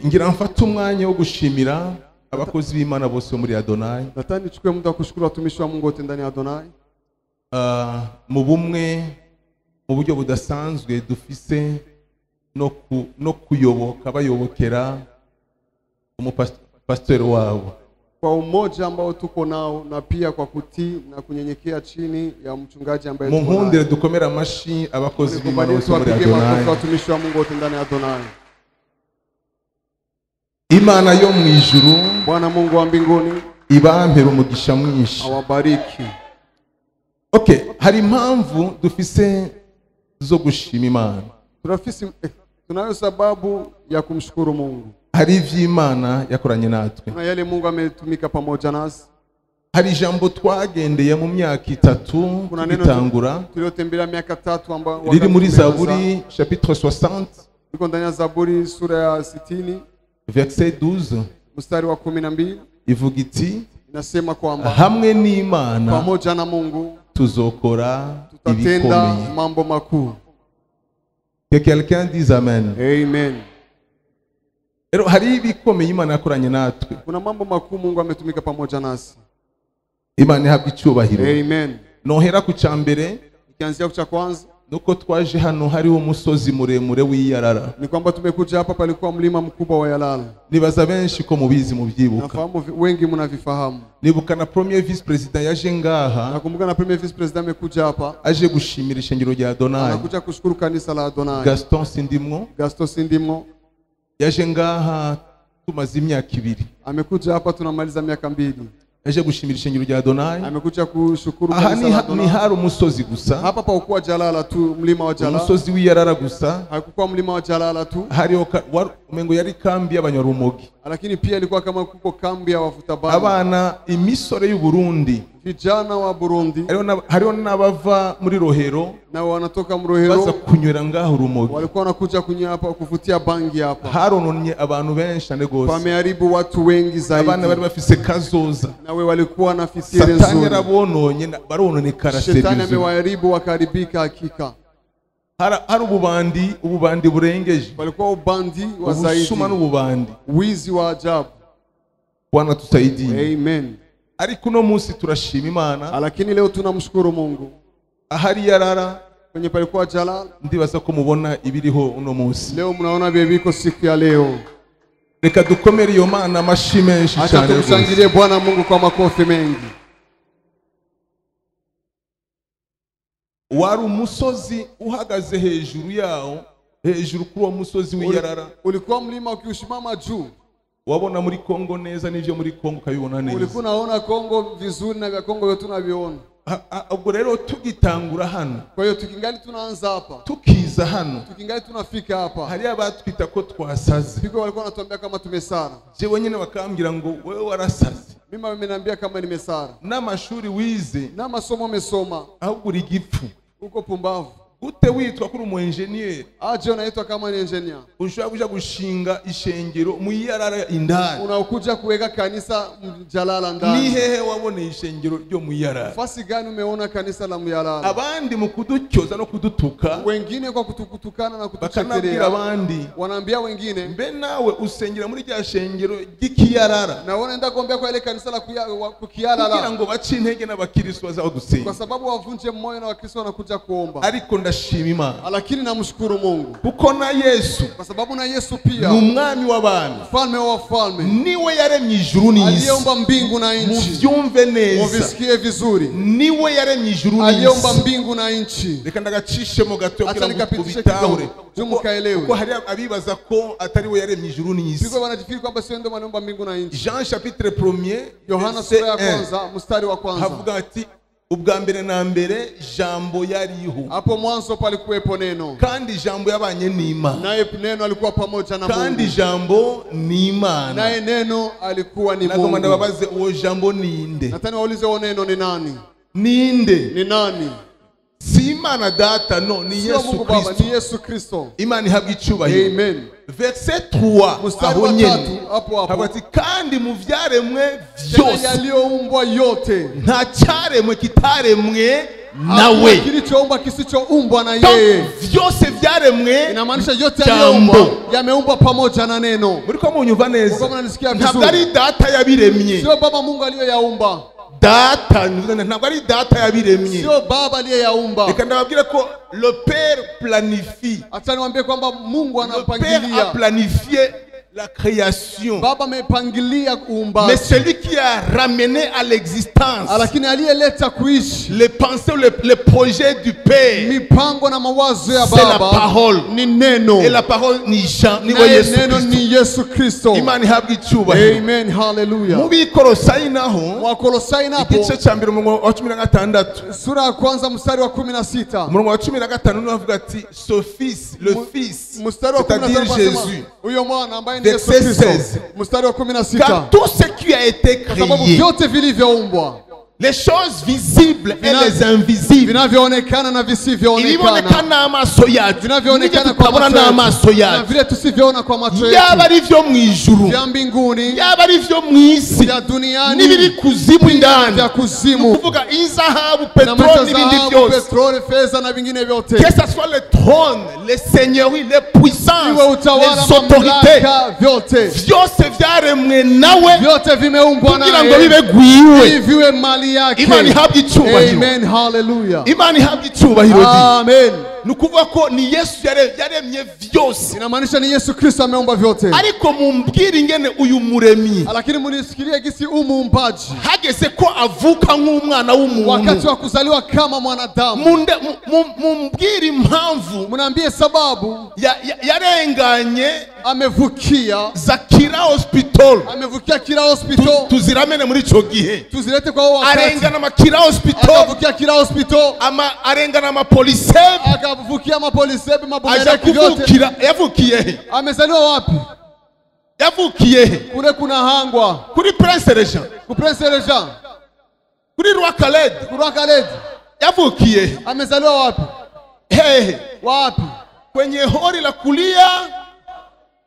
ngira mfata umwanya wo gushimira abakozi b'Imana bose muri Adonai. Nataka nichukue muda kushukuru watumishi wa Mungu wote ndani ya Adonai. Mu bumwe mu buryo budasanzwe dufise no kuyoboka bayobokera umupastori wabo. Kwa umoja ambao tuko nao na pia kwa kutii na kunyenyekea chini ya mchungaji ambaye tuko naye. Munkundire dukomera amashi abakozi b'Imana bose muri Adonai. Watumishi wa Mungu wote ndani ya Adonai. Imana yo mu ijuru, Bwana Mungu wa mbinguni, ibampera umugisha mwinshi. awabariki. Okay, hari impamvu dufise zo gushima Imana. Tunayo sababu ya kumshukuru Mungu. Hari ivy'Imana yakoranye natwe. Na yale Mungu ametumika pamoja nasi. Hari ijambo twagendeye mu myaka 3 bitangura. Tuliotembelea miaka 3 ambao riri muri Zaburi chapitre 60. Liko ndani ya Zaburi sura ya 60 verset 12. Mstari wa 12. Ivuga iti, inasema kwamba hamwe n'Imana pamoja na Mungu tuzokora tutatenda mambo makuu. Que quelqu'un dise amen. Amen. Ero hari ibikomeye Imana yakoranye natwe. Kuna mambo makuu Mungu ametumika pamoja nasi. Imana ihabwa icyubahiro. Amen. Nohera ku cyambere, ikianzia ku cha kwanza, nuko twaje hano hariho umusozi muremure w'Iyarara. Ni kwamba tumekuja hapa palikuwa mlima mkubwa wa Yalala. Nibaza benshi ko mubizi mubyibuka. Nafahamu wengi mnavifahamu. Nibuka na premier vice president yaje ngaha. Nakumbuka na premier vice president amekuja hapa. Aje gushimira ishengero rya Adonai. Anakuja kushukuru kanisa la Adonai. Gaston Sindimwo. Yaje ngaha tumaze imyaka 2. Amekuja hapa tunamaliza miaka 2. Aje gushimira ishengero rya Adonai. Amekuja kushukuru kanisa la Adonai. Ni hari umusozi gusa. Hapa paukuwa Jalala tu, mlima wa Jalala. Umusozi w'Iyarara gusa. Hakukuwa mlima wa Jalala tu. Hari umengo yari kambi y'abanyarumogi. Lakini pia ilikuwa kama kuko kambi ya wafuta bangi. Abana imisore y'u Burundi. Vijana wa Burundi. Hariho n'abava muri Rohero. Na wanatoka mu Rohero. Baza kunywera ngaho urumogi. Walikuwa wanakuja kunywa hapa kuvutia bangi hapa. Harononye abantu benshi ane gose. Pameharibu watu wengi zaidi. Abana bari bafise kazoza. Nawe walikuwa na fitire nzuri. Satani yarabononye barononekara serizo. Shetani amewaharibu wakaribika hakika. Hari ububandi burengeje. Walikuwa ubandi wa zaidi. Ubusuma n'ububandi. Wizi wa ajabu. Bwana tusaidie. Amen. Ariko no munsi turashima Imana. Lakini leo tunamshukuru Mungu. Ahari Yarara kwenye palikuwa Jalala. Ndibaza ko mubona ibiriho uno munsi. Leo mnaona bibiko siku ya leo. Reka dukomere iyo Mana amashi menshi cyane. Acha tumshangilie Bwana Mungu kwa makofi mengi. Wari umusozi uhagaze hejuru yawo, hejuru kuri uwo musozi w'Iyarara. Ulikuwa mlima ukiushimama juu. Wabona muri Kongo neza n'ivyo muri Kongo kayibona neza. Ulikuwa unaona Kongo vizuri na vya Kongo vyote tunaviona. Ubwo rero tugitangura hano. Kwa hiyo tukingali tunaanza hapa. Tukiza hano. Tukingali tunafika hapa. Hari abatwita ko twasaze. Piko walikuwa wanatuambia kama tumesara. Jewe nyine bakambira ngo wewe warasaze. Mimi wameniambia kama nimesara. N'amashuri wize. Na masomo umesoma. Ahubwo uri gipfu. Uko pumbavu. Ute witwa kuri umu engineer. Aje unaitwa kama ni engineer. Ushobora kuja gushinga ishengero mu Iyarara indani. Unakuja kuweka kanisa Jalala ndani. Ni hehe wabone ishengero ryo mu Iyarara? Fasi gani umeona kanisa la Muyalala? Abandi mu kudutyoza no kudutuka. Wengine kwa kutukana na kutuchekelea. Bakanabwira abandi. Wanaambia wengine. Mbe nawe usengera muri rya shengero ry'Ikiyarara. Na wanaenda kuombea kwa ile kanisa la Kiyalala. Kugira ngo bace intege n'abakristo bazao dusenga. Kwa sababu wavunje moyo na wakristo wanakuja kuomba. Ariko ndashima Imana. Lakini namshukuru Mungu. Kuko na Yesu. Kwa sababu na Yesu pia. Ni umwami w'abami. Mfalme wa wafalme. Niwe yaremye ijuru n'isi. Aliyeumba mbingu na nchi. Muvyumve neza. Muvisikie vizuri. Niwe yaremye ijuru n'isi. Aliyeumba mbingu na nchi. Reka ndagacishe mu gato kugira ngo kubitahure. Jumukaelewe. Kuko hari abibaza ko atari we yaremye ijuru n'isi. Biko wanajifikiri kwamba sio ndio wanaumba mbingu na nchi. Jean chapitre 1 Yohana sura ya kwanza mstari wa kwanza. Havuga ati ubwa mbere na mbere jambo yariho. Hapo mwanzo palikuwepo neno. Kandi jambo yabanye n'Imana. Naye neno alikuwa pamoja na Mungu. Kandi jambo ni Imana. Naye neno alikuwa ni Mungu. Nagomba ndababaze uwo jambo ninde? Natani waulize uwo neno ni nani? Ninde? Ni nani? Si Imana data no ni Yesu Kristo. Ni Yesu Kristo. Imana ihabwa icyubahiro. Amen. Verset 3 aho nyene. Hapo habati kandi mu vyaremwe byose yaliyoumbwa yote nta cyaremwe kitaremwe nawe. kilichoumbwa kisichoumbwa na Donc yeye. vyose vyaremwe Inamaanisha yote jambo. yaliyoumbwa yameumbwa pamoja na neno. muriko munyumva neza. Mko mnanisikia Ntabwo vizuri? ari data yabiremye. Sio baba Mungu aliyoyaumba. Data ntabwo ari data yabiremye. Sio baba aliyeyaumba. Reka ndababwire ko le père planifie. Acha niwaambie kwamba Mungu Le père a anapangilia. planifié la création. Baba amepangilia kuumba. Mais celui qui a ramené à l'existence Lakini aliyeleta kuishi les pensées, les projets du Père, mipango na mawazo ya c'est la baba parole. ni neno. Et la parole ni Jean, ni Naye Yesu neno Kristo. ni Yesu Kristo. Imana ihabwa icyubahiro. Amen, hallelujah. Mu Bikolosayi naho Wakolosai napo igice cya mbere umurongo wa 16 sura ya kwanza mstari wa 16. umurongo wa 15 niho avuga ati ce fils, le fils, Mstari wa 15 c'est-à-dire anasema, Jésus, huyo mwana ambaye ni Yesu Verset Kristo. 16. Mstari wa 16. car tout ce qui a été Kwa sababu créé, vyote vilivyoumbwa, les choses visibles et les invisibles, vinavyoonekana na visivyoonekana, ilibonekana n'amaso yacu, vinavyoonekana n'ibyo kwa tutabona macho n'amaso yetu na yacu, vile tusivyoona kwa macho yaba yetu, ari ibyo mu ijuru, vya mbinguni, yaba ari ibyo mu isi, vya duniani, n'ibiri kuzimu indani, vya kuzimu, kuvuga izahabu, na petroli macho n'ibindi zahabu, byose, petroli, fedha na vingine vyote, que ce soit les trônes, les seigneuries, les puissances, iwe utawala, les autorités, mamlaka, vyote vyose vyaremwe nawe vyote vimeumbwa kugira ngo naye bibe gwiwe. viwe mali yake. Imana ihabwa icyubahiro. Amen, hallelujah. Imana ihabwa icyubahiro. Amen. Ni ukuvuga ko ni Yesu yaremye vyose, Inamaanisha ni Yesu Kristo ameumba vyote. ariko mumbwire ingene uyu muremyi Lakini munisikilie gisi umuumbaji hageze ko avuka nk'umwana wakati w'umuntu. wa kuzaliwa kama mwanadamu, Mumbwire impamvu mnaambie sababu yarenganye amevukia Zakira hospital. amevukia Kira hospital. Tuziramene muri ico gihe Tuzilete kwa wakati. arengana amakira hospital, Akavukia Kira hospital, arengana amapolise, akavukia mapolisi, aja mabumereki vyote. kuvukira. Yavukiye he? Amezaliwa wapi? Yavukiye he? Kule kuna hangwa Kuri Prince Regent, ku Prince Regent, kuri Roi Khaled. ku Roi Khaled. Yavukiye he? Amezaliwa wapi? Hehe, Wapi? kwenye hori la kulia,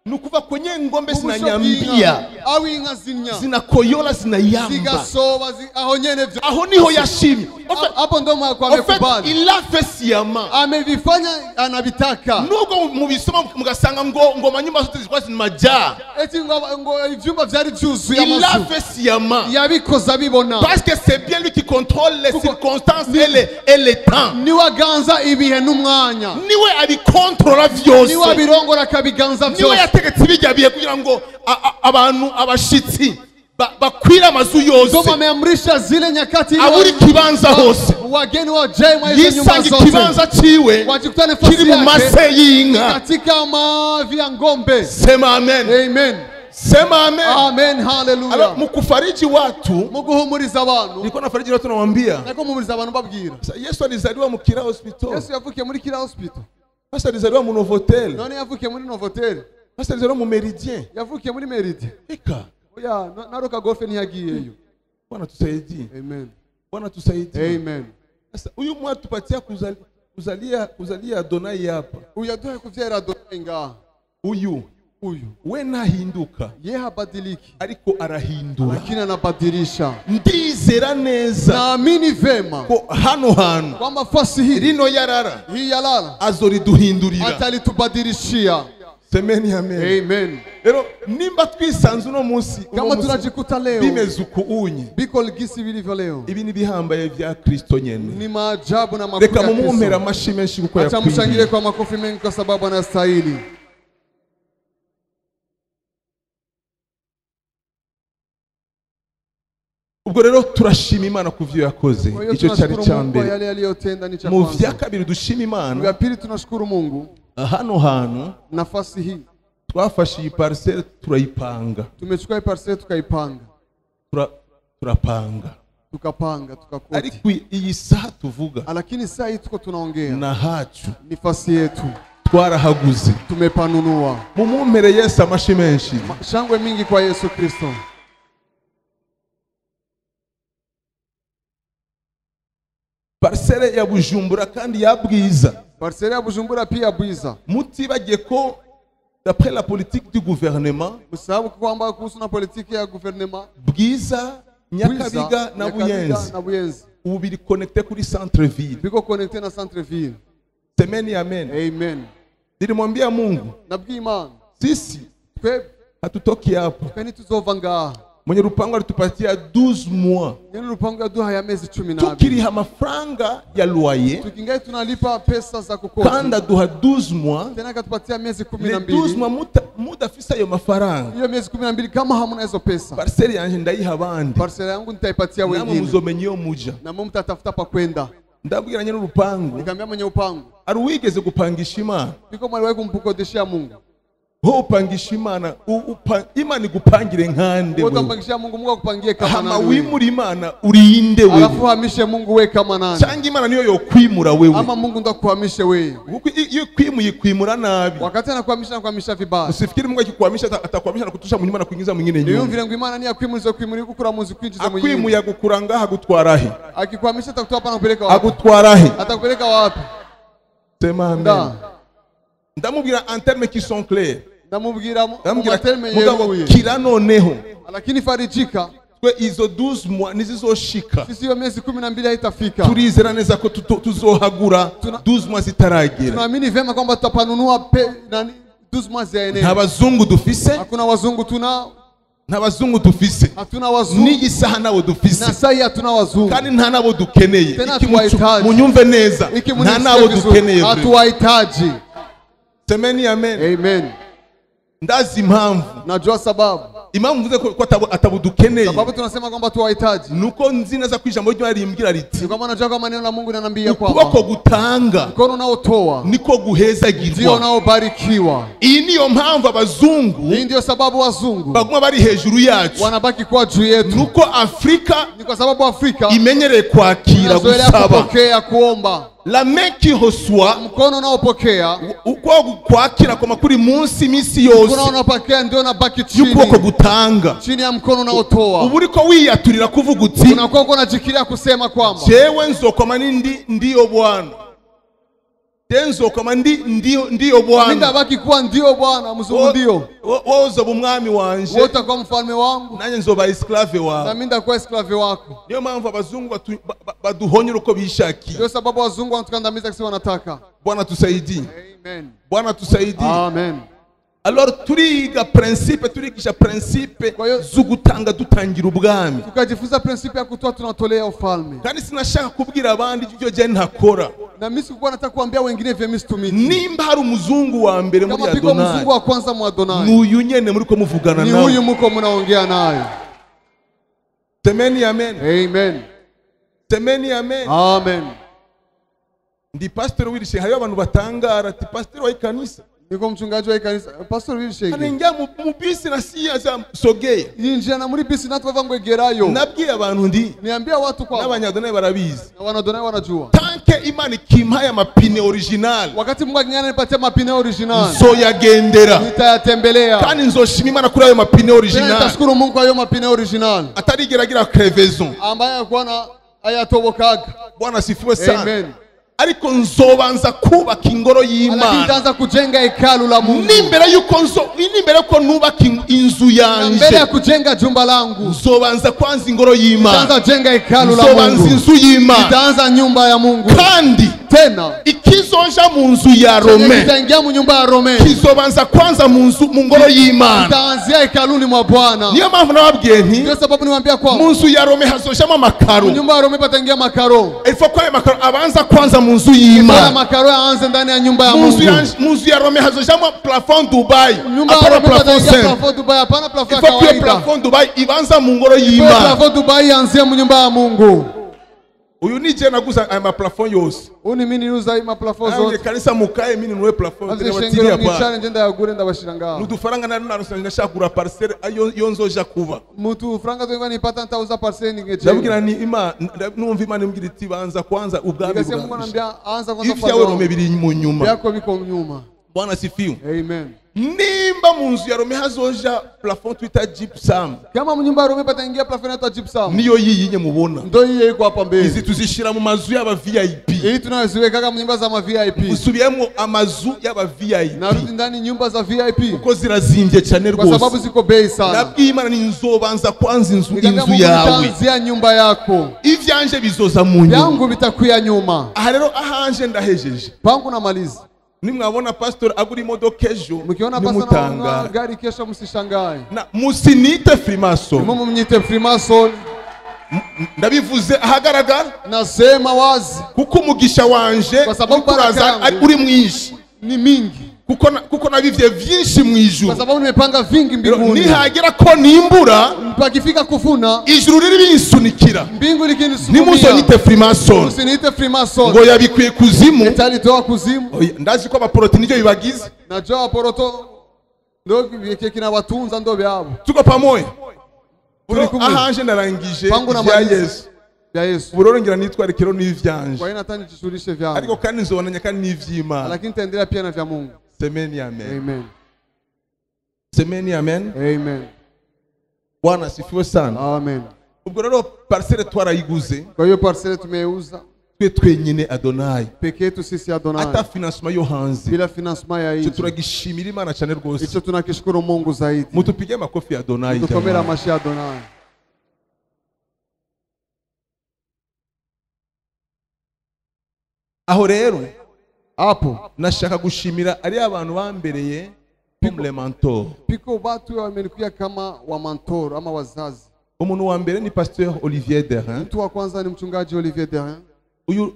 nukuva kwenye ngombe zinanyambia, au inka zinya zinakoyola, zinayamba. zigasoba aho nyene vyo. Aho niho yashimye. Hapo ndo kwa En fait, amekubali. il a fait sciemment. Amevifanya anavitaka. Nubwo mubisoma mugasanga ngo manyumba zote zilikuwa zinajaa. Eti ngo ivyumba vyari vyuzuye Il a amazu. fait sciemment. Yabikoza bibona. Parce que c'est bien lui qui contrôle les circonstances et les temps. Niwe aganza ibihe n'umwanya. Niwe abikontrola vyose. Niwe abirongora akabiganza Niwe vyose. yategetse bijya bihe kugira ngo abantu abashitsi bakwira amazu yose. Ndio ameamrisha zile nyakati Aburi kibanza hose. wageni wa jema hizo nyumba Yisange zote. kibanza ciwe Wajikutane kiri mu mase y'inka. katika mavi ya ngombe. Sema amen. Amen. Sema amen. Amen, hallelujah. Alors mukufariji watu, muguhumuriza abantu. nilikuwa nafariji watu nawaambia. Nako muhumuriza abantu babwira. Yesu alizaliwa mu Kira hospital. Yesu yavukiye muri Kira hospital. Yesu alizaliwa mu Novotel. None yavukiye muri Novotel. Yesu alizaliwa mu Meridien. Yavukiye muri Meridien. Eka. Oya, naroka golfe ntiyagiyeyo. Bwana tusaidie. Amen. Bwana tusaidie. Amen. Sasa huyu mwana tupatia kuzalia Adonai hapa. Uyaduhe kuvyera Adonai ngaha. Uyu we nahinduka, ye habadiliki, ariko arahindura, lakini anabadilisha. Ndizera neza, naamini vema ko hano hantu kwamba fasi hii rino yarara hii yalala azoriduhindurira, atalitubadilishia. Semeni amen. Amen. Rero nimba twisanze uno munsi, kama tunajikuta leo bimeze uko unye, biko ligisi vilivyo leo, ibi ni bihambaye vya Kristo nyene, ni maajabu na makuu ya Kristo. Reka mumumpera amashi menshi kuko yakwiriye. Acha mshangile kwa makofi mengi kwa sababu anastahili. Ubwo rero turashima Imana kuvyo yakoze. Icyo cyari cyambere. Mu vya kabiri dushima Imana. Mu pili tunashukuru Mungu. Hano hantu nafasi hii twafashe iyi parcelle turayipanga. Tumechukua hii parcelle tukaipanga. Turapanga. Tukapanga, tukakoti. Ariko iyi saha tuvuga, lakini saa hii tuko tunaongea na hacu ni fasi yetu. Twarahaguze. Tumepanunua. Mumumpere Yesu amashi menshi. Shangwe mingi kwa Yesu Kristo. Parcelle ya Bujumbura kandi ya Bwiza. Parcelle ya Bujumbura pia Bwiza. Mutibagiye ko d'après la politique du gouvernement, musabu kwamba kuhusu na politiki ya gouvernement, Bwiza Nyakabiga na Buyenzi ubu biri connecté kuri centre ville. Biko connecté na centre ville. Semeni amen. Amen. Nilimwambia Mungu, nabwiye Imana, sisi hatutoki hapo. Kani tuzova ngaha. Mwenye rupango alitupatia 12 mois. Mwenye rupango yaduha ya mezi 12. Tukiriha amafaranga ya loyer. Tukingai tunalipa pesa za kukodi. Kanda duha 12 mois. Tena katupatia miezi 12. 12 mois muda fisa yo mafaranga. Hiyo miezi 12 kama hamuna hizo pesa. Parcelle yanje ndayiha abandi. Parcelle yangu nitaipatia wengine. Namwe muzomenye yo muja. Na mwe mtatafuta pa kwenda. Ndabwira nyene urupango. Nikamwambia mwenye upango. Ari wigeze gupangisha Imana. Biko mwaliwahi kumpukodeshia Mungu. Ho upangisha Imana, Imana igupangire nkande wewe. Upangisha Mungu, Mungu akupangie kama nani? Hama wimura Imana urinde wewe. Alafu hamishe Mungu wewe kama nani? Cyangwa Imana niyo yo kwimura wewe. Ama Mungu ndo kuhamishe wewe. Iyo kwimuye kwimura nabi. Wakati anakuhamisha vibaya. Usifikiri Mungu akikuhamisha atakuhamisha na kutusha munyuma na kuingiza mwingine nyuma. Niyo mvira ngo Imana ni yakwimuriza kwimuri gukura munzi kwinjiza mwingine. Akwimuye gukuranga hagutwarahe. Akikuhamisha atakutoa hapa na kupeleka wapi? Agutwarahe. Atakupeleka wapi? Sema amen. Ndamubwira en termes qui sont clairs. Ndamubwira mugabo kira noneho. Lakini farijika. Twe izo 12 mois nizizoshika. Sisi yo miezi 12 haitafika. Turizera neza ko tuzohagura 12 mois zitaragera. Tunaamini vema kwamba tutapanunua 12 mois za eneo. Nta bazungu dufise. Hakuna wazungu tunao. Nta bazungu dufise. Hatuna wazungu. Ni isaha nabo dufise. Na sai hatuna wazungu. Kandi nta nabo dukeneye. Iki munyumve neza. Nta nabo dukeneye. Hatuwahitaji. Semeni amen. Amen. Ndazi impamvu. Najua sababu. Impamvu mvuze ko atabudukeneye. Sababu tunasema kwamba tuwahitaji. Nuko nzi neza ko ijambo ry'Imana rimbwira riti. Ni kama najua kama neno la Mungu linaniambia kwamba ukuboko gutanga. Mkono unaotoa. Niko guhezagirwa. Ndio unaobarikiwa. Iyi niyo mpamvu abazungu. Hii ndio sababu wazungu baguma bari hejuru yacu. Wanabaki kwa juu yetu. Nuko Afrika. Ni kwa sababu Afrika imenyereye kwakira gusaba. Kupokea kuomba. La main qui reçoit, mkono unaopokea, uko kwakira kwa makuri munsi misi yose. Mkono unaopokea ndio unabaki chini. Yuko gutanga. Chini ya mkono unaotoa. Ubu uriko wiyaturira kuvuga uti. Unakuwa unajikiria kusema kwamba jewe nzokoma ndiyo Bwana. Nzokoma ndiyo Bwana. Mimi ndabaki kuwa ndiyo Bwana, mzungu ndio. Wewe uzoba umwami wanje. Wewe utakuwa mfalme wangu. Nanye nzoba esclave wawe. Na mimi ndakuwa esclave wako. Niyo mpamvu abazungu baduhonyera uko bishakiye. Ndio sababu wazungu wanatukandamiza kisi wanataka. Bwana tusaidie. Amen. Bwana tusaidie. Amen. Alors turiga turigisha principe zugutanga dutangira ubwami. Tukajifunza principe ya kutoa tunatolea ufalme. Kandi sinashaka kubwira abandi ibyo je ntakora. Na mimi sikuwa nataka kuambia wengine vya mimi situmiki. Nimba hari umuzungu wa mbere muri Adonai. Kama mzungu wa kwanza mu Adonai. Nuyu nyene muri ko muvugana nawe. Ni huyu mko mnaongea naye. Semeni amen. Amen. Semeni amen. Amen. Ndi pastor wirishe hayo abantu batangara ati pastor wa ikanisa. Niko mchungaji wa kanisa pastor Wilshege. Anenga mu bisi na siya sogeye. Yinjana muri bisi natwa ngo egerayo. Nabwiye abantu ndi. Niambia watu kwa. N'abanyadonai barabizi. Na wanadonai wanajua. Tanke Imana kimaya mapine original. Wakati Mungu akingana nipatie mapine original. So yagendera. Nitayatembelea. Kandi nzoshima Imana kuri ayo mapine original. Nitashukuru Mungu kwa ayo mapine original. Atarigeragira crevaison. Ambaye akuwa ayatobokaga. Bwana sifiwe sana. Amen. Ariko nzobanza kubaka ingoro y'Imana. Nitaanza kujenga hekalu la Mungu. Nimbere ko nubaka inzu yanje. Mbele ya kujenga jumba langu. Nzobanza kwanza ingoro y'Imana. Nitaanza jenga hekalu la Mungu. Nzobanza inzu y'Imana. Nitaanza nyumba ya Mungu. Kandi tena ikizoja mu nzu ya Rome. Kitaingia mu nyumba ya Rome. Kizobanza kwanza mu ngoro y'Imana. Kitaanzia hekaluni mwa Bwana. Niyo mpamvu nababwiye nti. Ndio sababu niwaambia kwa mu nzu ya Rome hazojamo amakaro. Mu nyumba ya Rome pataingia makaro. Ifo kwa makaro abanza kwanza mu nzu y'Imana. Makaro yaanze ndani ya nyumba ya Mungu. Mu nzu ya Rome hazojamo plafond Dubai. Nyumba ya Rome pataingia plafond Dubai, hapana plafond ya kawaida. Ifo plafond Dubai ibanza mu ngoro y'Imana. Plafond Dubai yaanze mu nyumba ya Mungu. Uyu nije naguza ama plafond yose. Uni mimi niuza ima plafond zote. Kanisa mukaye mimi niwe plafond tene hapa. Challenge nda yagure ndabashira ngaho. Nudufaranga nashaka kugura parcelle ayo nzoja kuba. Mutu franga zo nipata ntauza parcelle ningeje. Ndabwira ni Imana numva Imana imbwira iti banza kwanza ubwami. Ngase Mungu anambia anza kwanza parcelle. Ivyawe Rome biri mu nyuma. Yako biko nyuma. Bwana sifiwe. Amen. Nimba mu nzu ya Rome hazoja plafond twita gypsum. Kama mu nyumba ya Rome pataingia plafond ya gypsum. Niyo yiyinye mubona. Ndo yiye iko hapa mbele. Izi tuzishira mu mazu y'aba VIP. Hii tunaziweka mu nyumba za ma VIP. Usubiyemo amazu y'aba VIP. Narudi ndani nyumba za VIP. Uko zirazimbye cyane rwose. Kwa sababu ziko bei sana. Nabwiye Imana ni nzobanza kwanza inzu yawe. Nzia nyumba yako. Ivyanje bizoza mu nyuma. Yangu bitakuya nyuma. Aha rero ahanje ndahejeje. Pangu namaliza. Nimwabona pastor agura imodoka ejo. Mkiona pastor na gari kesho msishangae. Na musinite Freemason. Mumu mnyite Freemason. Ndabivuze ahagaragara. Nasema wazi. Kuko umugisha wanje kwa sababu kuraza uri mwinshi. Ni mingi. Kuko nabivye vyinshi mu ijuru. Kwa sababu nimepanga vingi mbinguni. Nihagera ko nimbura. Mpakifika kufuna. Ijuru riri binsunikira. Mbingu likinisumia. Nimuzonyite Freemason. Musinite Freemason. Ngo yabikwiye kuzimu. Italitoa kuzimu. Ndazi ko abaporoti nivyo bibagize. Najua aporoto ndo kina watunza ndo byabo. Tuko pamoja. Ahanje narangije ya Yesu. Ya Yesu. Burorongera nitware kero n'ivyanje. Kwa ina tani tushurishe vyabo. Ariko kandi nzobonanya kandi n'ivyima. Lakini taendelea pia na vya Mungu. Semeni amen. Amen. Semeni amen. Amen. Bwana sifiwe sana. Amen. Ubwo rero parcelle twarayiguze. Kwa hiyo parcelle tumeuza. Twenyine Adonai. Peke yetu sisi Adonai. Hata financement yo hanze. Bila financement ya nje. Turagishimira Imana cyane rwose. Ico tunakishukuru Mungu zaidi. Mutupige makofi ya Adonai. Tukomera mashi ya Adonai. Aho rero hapo nashaka gushimira ari abantu bambereye comme les mentors. Piko watu wamenikuya kama wa mentor ama wazazi. Umuntu wa mbere ni Pasteur Olivier Derin. Mtu wa kwanza ni mchungaji Olivier Derin. Uyu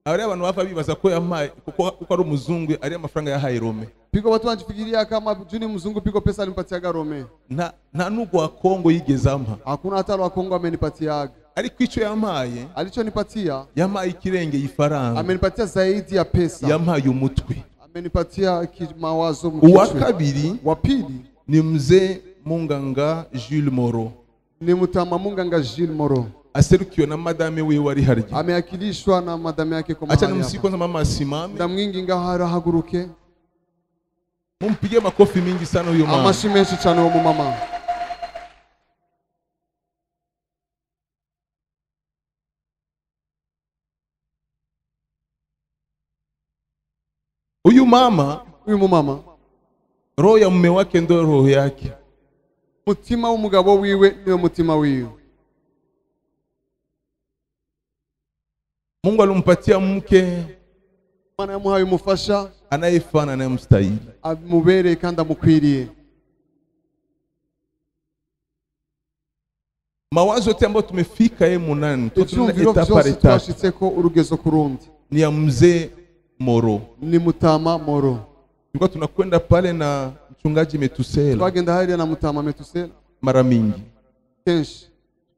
ari abantu bava bibaza ko yamaye kuko ari umuzungu ari amafaranga yahaye Rome. Piko watu wanajifikiria kama juni mzungu piko pesa alimpatia Rome. Nta nugo wa Kongo yigezampa. Hakuna hata wa Kongo amenipatia. Ariko ico yamaye alichonipatia yamaye ikirenge ifaranga. Amenipatia zaidi ya pesa. Yamaye umutwe. Amenipatia mawazo mkichwe. Uwa kabiri wa pili ni mzee Munganga Jules Moro. Ni mutama Munganga Jules Moro. Aserukiwe na madame we wari harya. Ameakilishwa na madame yake kwa mahali. Acha nimsiko na mama asimame. Ndamwingi ngahara haguruke. Mumpige makofi mingi sana huyo mama. Amashimeshi cyane uwo mama. Huyu mama roho ya mume wake ndo roho yake. Mutima w'umugabo wiwe niyo mutima wiwe. Mungu alimpatia mke Mana yamuhaye umufasha anayefana na mstahili. Amubere kandi amukwiriye. Mawazo yote ambayo tumefika munani tutuna etapa twashitseko urugezo kurundi. Ni ya mzee Moro. Ni mutama Moro. Tulikuwa tunakwenda pale na mchungaji Metusela. Twagenda hali na mutama Metusela mara mingi. Kenshi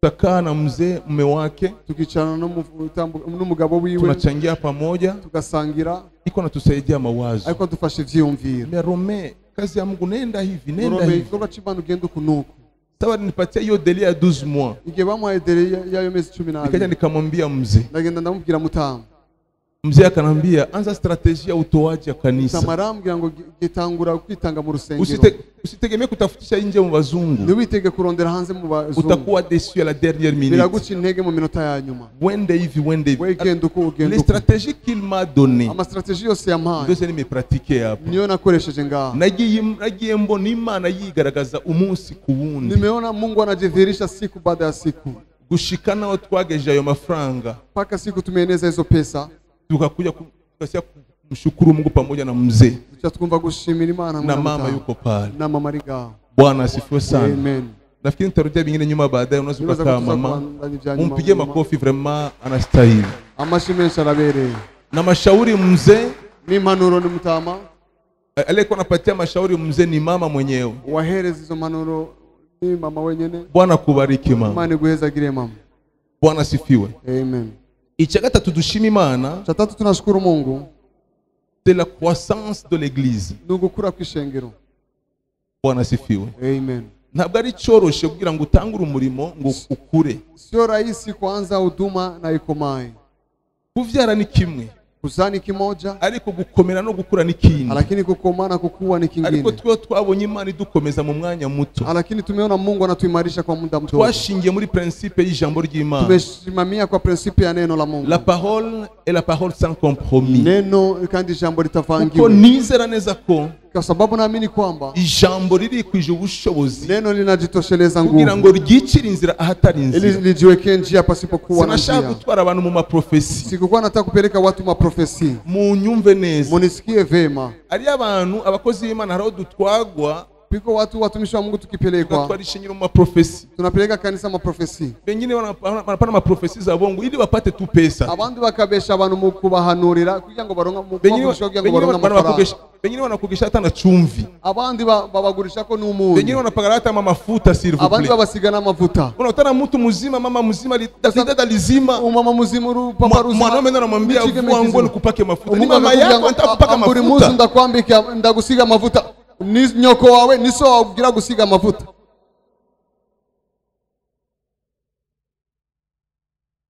tutakaa na mzee mume wake, tukichana n'umugabo wiwe, tunachangia pamoja, tugasangira, iko natusaidia mawazo, ariko dufashe vyumviro. Mais Rome, kazi ya Mungu nenda hivi, nenda hivi. Rome chibano gendo kunuko. Sawa, nipatia hiyo deli ya 12 mois. Ige bamwa deli ya mezi 12. Nikaja nikamwambia mzee. Nagenda ndamubwira mutama. Mzee akanambia anza strategia ya utoaji ya kanisa. Tamarambwira ngo gitangura kwitanga mu rusengero. Usitegemee kutafutisha nje mu bazungu. Niwitege kurondera hanze mu bazungu. Utakuwa déçu à la dernière minute. Biraguca intege mu minota ya nyuma. Wende hivi. Wegenda uko ugenda. Les stratégies qu'il m'a donné. Ama strategie yose yampaye. Ndio zeni mepratiquer hapa. Niyo nakoresheje ngaho. Nagiye mbona Imana yigaragaza umunsi ku wundi. Nimeona Mungu anajidhihirisha siku baada ya siku. Gushikana aho twageje ayo mafaranga. Paka siku tumeeneza hizo pesa. Tukakuja kumshukuru Mungu pamoja na mzee. Tukatumba gushimira Imana na mama yuko pale. Na mama riga. Bwana asifiwe sana. Amen. Nafikiri nitarudia vingine nyuma baadaye, unaweza kukaa mama. Umpige makofi, vraiment anastahili. Amashimesha arabere. Na mashauri mzee ni manuro ni mtama. Aliyekuwa anapatia mashauri mzee ni mama mwenyewe. Wahereza hizo manuro ni mama wenyewe. Bwana kubariki mama. Imani guhezagire mama. Bwana asifiwe. Amen. Ichagata tudushima Imana. Cha tatu tunashukuru Mungu. C'est la croissance de l'église. Nugukura kwishengero. Bwana asifiwe. Amen. Ntabwo ari cyoroshe kugira ngo utangure umurimo ngo ukure. Sio rahisi kuanza huduma na ikomae. Kuvyara ni kimwe. kuzaa ni kimoja, ariko gukomera no gukura ni kindi. lakini kukomana kukua ni kingine. Ariko twe twabonye Imana idukomeza mu mwanya muto, lakini tumeona Mungu anatuimarisha kwa muda mdogo. Twashingiye muri principe y'ijambo ry'Imana. Tumesimamia kwa principe ya neno la Mungu. La parole est la parole sans compromis. Neno kandi jambo litavangiwa. Kuko nizera neza ko kwa sababu naamini kwamba ijambo riri kwije ubushobozi, neno linajitosheleza nguvu kugira ngo ryicire inzira ahatari inzira, ili lijiwekee njia pasipokuwa na njia. Sinashaka gutwara abantu mu maprofesi, sikukuwa nataka kupeleka watu maprofesi. Munyumve neza, munisikie vema. Ari abantu abakozi b'Imana haro dutwagwa, piko watu watumishi wa Mungu tukipelekwa twarishe nyiro mu maprofesi, tunapeleka kanisa maprofesi. Bengine wanapana maprofesi za bongo ili wapate tu pesa. Abandi bakabesha abantu mu kubahanurira kugira ngo baronka mu kubagurisha kugira ngo baronka amafaranga. Bengine wanakugisha hata na chumvi. Abandi babagurisha ko n'umunyu. Bengine wanapagara hata mafuta s'il vous plaît. Abandi babasigana amavuta. Unatana mtu mzima, mama mzima dada lizima. Mama mzima papa ruzi. Mwanaume ndo anamwambia wangu nikupake mafuta. Ni mama yako anataka kupaka mafuta. Buri munsi ndakwambika ndagusiga mafuta. Ni nyoko wawe niso wagira gusiga mafuta.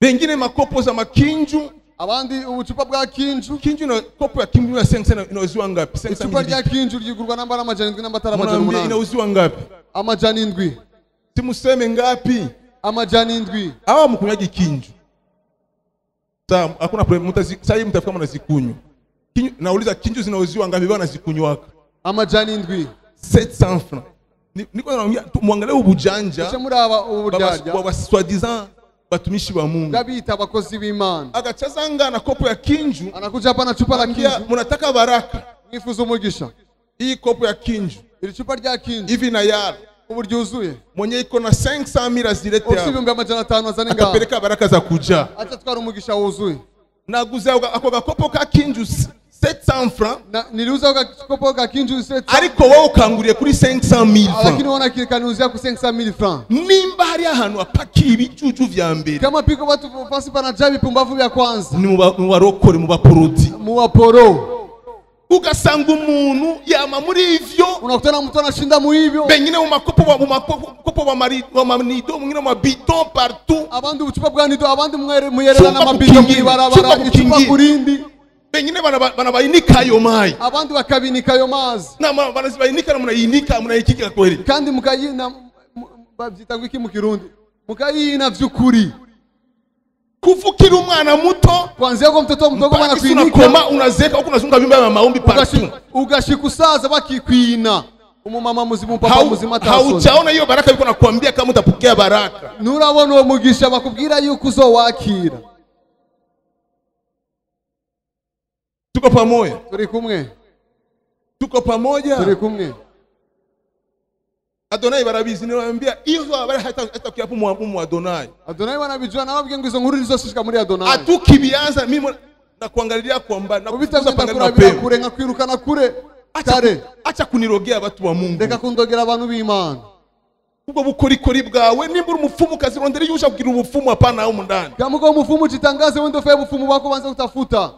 Bengine makopo za makinju, abandi ubucupa bwa kinju. Kinju na kopo ya kinju ya 500 inauziwa ngapi? 500 icupa rya kinju ligurwa namba n'amajana 7 n'amatara amajana 8. Inauziwa ngapi? Amajana 7. Simuseme ngapi? Amajana 7. Hawa mkunyaji kinju. Sasa hakuna problem, sasa mtafika mnazikunywa. Nauliza kinju zinauziwa ngapi? Bwana zikunywaka. Amajana 7. 700 francs. Niko naambia muangalie ubujanja. Chamuraba ubujanja. Wa soi-disant batumishi wa Mungu. Gabita abakozi b'Imana. Agachazanga na kopo ya kinju. Anakuja hapa na chupa la kinju. Mnataka baraka. Mwifuza umugisha. Hii kopo ya kinju. Ili chupa rya kinju. Hivi na yara. Uburyo mwenye iko na 500,000 azilete hapo. Usibimbe amajana 5 azane nga. Atapeleka baraka za kuja. Acha twara umugisha wuzuye. Naguza ako gakopo ka kinju 700 francs. Niliuza gakopo ka kinju 700. Ariko wowe ukanguriye kuri 500,000 francs. Lakini wana kaniuzia ku 500,000 francs. Nimba hari ahantu apaki ibicucu vya mbere. Kama piko watu fasi pana jabi pumbavu vya kwanza. Ni mu barokore mu baporodi. Mu baporo. Ugasanga umuntu yama muri ivyo, unakutana mtu anashinda mu hivyo. Bengine mu makopo wa manido, mwingine mu biton partout. Abandi ubucupa bwa nido, abandi muyerera na mabido mu barabara, icupa kurindi. Bengine banabayinika ayo mayi. Abandi bakabinika ayo mazi. Na banazibayinika na munayinika munayikika kweli. Kandi mukayina babyita gwiki mu Kirundi. Mukayina vyukuri. Kuvukira umwana muto, kwanzia kwa mtoto mdogo mwana kuinika, unakoma unazeka huko unazunga vyumba vya maombi partout. Ugashikusaza bakikwina. Umumama muzimu papa muzima tasoni. Hauchaona hiyo baraka yuko nakwambia kama utapokea baraka. Nurabona uwo mugisha bakubwira yuko uzowakira. Tuko pamoja. Turi kumwe. Tuko pamoja. Turi kumwe. Adonai barabizi niwaambia hizo habari hata kiapo mu Adonai. Adonai wanabijua na wabwiye ngo izo nkuru nizoshika muri Adonai. Atukibianza mimi na kuangalia kwamba na kuvuza pangana kure nka kwirukana kure. Acha kunirogea watu wa Mungu. Ndeka kundogera abantu b'Imana. Ubwo bukorikori bwawe nimba uri umupfumu kazirondera yusha kugira ubupfumu hapana au mundani. Kama uko umupfumu jitangaze wende ufaye ubupfumu bako banza kutafuta.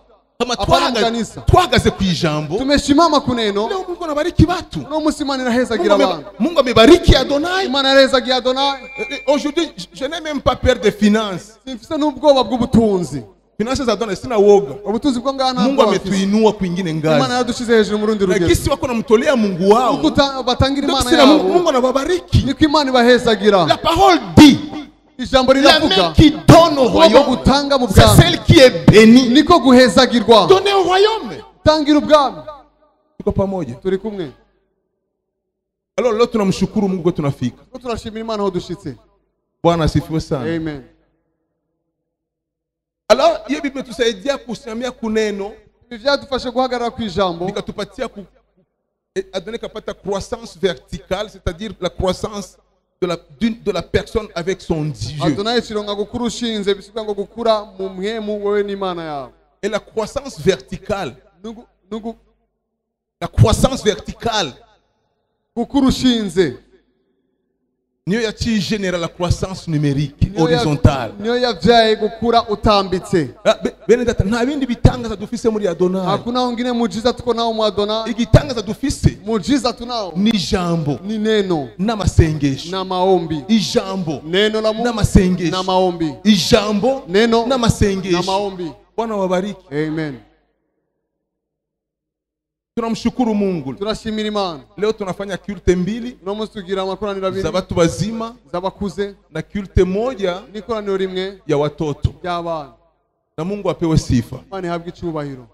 Twahagaze ku ijambo. Tumeshimama kuneno. Leo Mungu anabariki watu. No musimani raheza gira abantu. Mungu amebariki Adonai. Imana raheza gira Adonai. Aujourd'hui, je n'ai même pas peur de finances. Simfise n'ubwoba bw'ubutunzi. Finances za Adonai sina woga. Ubutunzi bwo ngana. Mungu ametuinua kwingine ngazi. Imana yadushize hejuru mu rundi rugero. Kisi wako namtolea Mungu wao. Batangira Imana yao. Mungu anababariki. Niko Imana ibaheza gira. La parole dit. Ijambo riravuga. La main qui donne au royaume. C'est celle qui est bénie. Niko guhezagirwa. Donner au royaume. Tangira ubwami. Tuko pamoja. Turi kumwe. Alors leo tunamshukuru Mungu kwetu tunafika. Tunashimira Imana aho dushitse. Bwana asifiwe sana. Amen. Alors hiyo Biblia tusaidia kusimamia kuneno. Byadufashe guhagarara ku ijambo. Nikatupatia Adonai kapata croissance verticale, c'est-à-dire la croissance de la personne avec son Dieu. Adonai chironga gukura ushinze bisuka ngo gukura mu mwemu wewe n'Imana yawe. Et la croissance verticale. La croissance verticale. Gukura ushinze. Niyo yachi génère la croissance numérique horizontale. Niyo yavyaye gukura utambitse. Bene data nta bindi bitangaza dufise muri Adonai. Hakuna wengine mujiza tuko nao mu Adonai. Igitangaza dufise. Mujiza tunao. Ni jambo. Ni neno. Na masengesho. Na maombi. Ijambo. Neno la Mungu. Na masengesho. Na maombi. Ijambo. Neno. Na masengesho. Na maombi. Bwana wabariki. Amen. tunamshukuru Mungu. turashimira Imana. Leo tunafanya culte mbili Uno munsi tugira amakoraniro abiri za watu wazima z'abakuze na culte moja n'ikoraniro rimwe ya watoto, ry'abana. na Mungu apewe sifa. Imana ihabwe icyubahiro.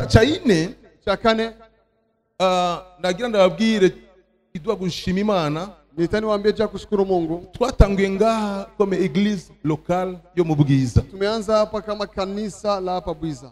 Cha ine, Cya kane, nagira ndababwire idwa gushima Imana. nitani waambie ja kushukuru Mungu. Twatanguye ngaha comme église locale yo mu Bwiza, Tumeanza hapa kama kanisa la hapa Bwiza,